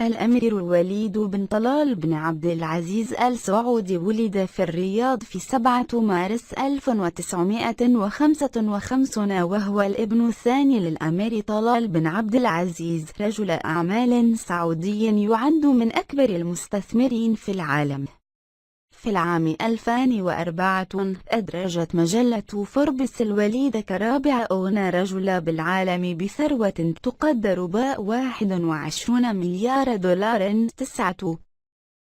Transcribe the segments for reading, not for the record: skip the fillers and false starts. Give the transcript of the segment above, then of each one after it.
الأمير الوليد بن طلال بن عبد العزيز آل سعود ولد في الرياض في 7 مارس 1955، وهو الابن الثاني للأمير طلال بن عبد العزيز، رجل أعمال سعودي يعد من أكبر المستثمرين في العالم. في العام 2004 أدرجت مجلة فوربس الوليد كرابع أغنى رجل بالعالم بثروة تقدر ب21 مليار دولار.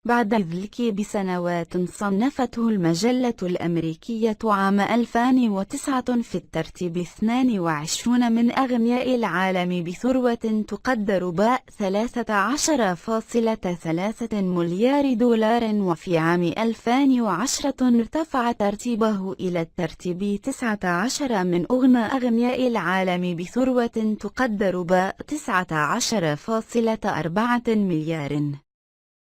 بعد ذلك بسنوات صنفته المجلة الأمريكية عام 2009 في الترتيب 22 من أغنياء العالم بثروة تقدر ب13.3 مليار دولار، وفي عام 2010 ارتفع ترتيبه إلى الترتيب 19 من أغنياء العالم بثروة تقدر ب19.4 مليار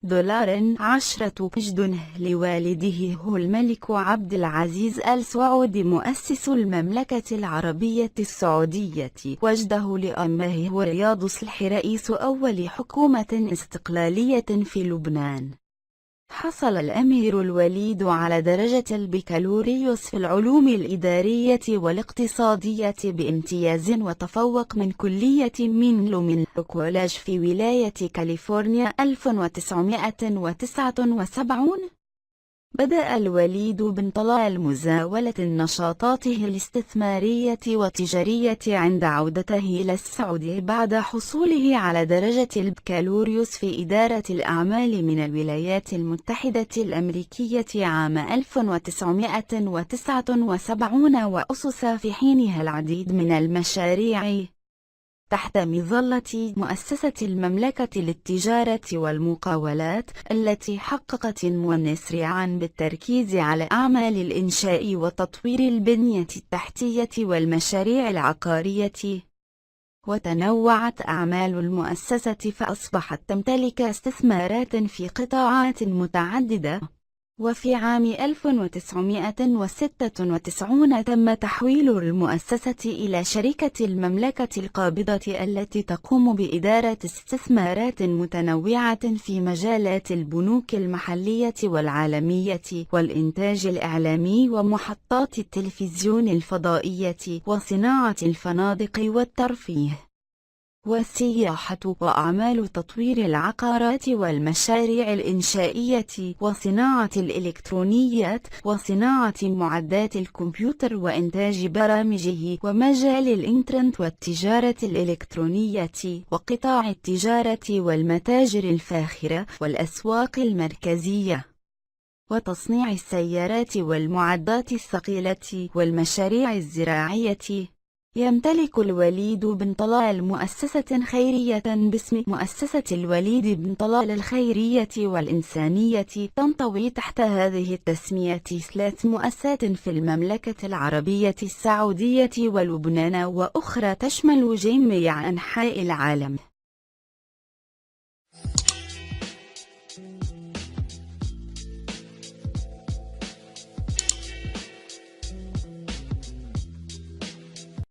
دولار. 10 مجد لوالده هو الملك عبد العزيز آل سعود مؤسس المملكة العربية السعودية، وجده لأمه هو رياض صلح رئيس أول حكومة استقلالية في لبنان. حصل الأمير الوليد على درجة البكالوريوس في العلوم الإدارية والاقتصادية بامتياز، وتفوق من كلية مينلو كوليج في ولاية كاليفورنيا 1979. بدأ الوليد بن طلال مزاولة نشاطاته الاستثمارية والتجارية عند عودته إلى السعودية بعد حصوله على درجة البكالوريوس في إدارة الأعمال من الولايات المتحدة الأمريكية عام 1979، وأسس في حينها العديد من المشاريع تحت مظلة مؤسسة المملكة للتجارة والمقاولات، التي حققت نمواً سريعاً بالتركيز على أعمال الإنشاء وتطوير البنية التحتية والمشاريع العقارية. وتنوعت أعمال المؤسسة فأصبحت تمتلك استثمارات في قطاعات متعددة. وفي عام 1996 تم تحويل المؤسسة إلى شركة المملكة القابضة، التي تقوم بإدارة استثمارات متنوعة في مجالات البنوك المحلية والعالمية والإنتاج الإعلامي ومحطات التلفزيون الفضائية وصناعة الفنادق والترفيه والسياحة وأعمال تطوير العقارات والمشاريع الإنشائية وصناعة الإلكترونيات وصناعة معدات الكمبيوتر وإنتاج برامجه ومجال الإنترنت والتجارة الإلكترونية وقطاع التجارة والمتاجر الفاخرة والأسواق المركزية وتصنيع السيارات والمعدات الثقيلة والمشاريع الزراعية. يمتلك الوليد بن طلال مؤسسة خيرية باسم مؤسسة الوليد بن طلال الخيرية والإنسانية، تنطوي تحت هذه التسمية 3 مؤسسات في المملكة العربية السعودية ولبنان، وأخرى تشمل جميع أنحاء العالم.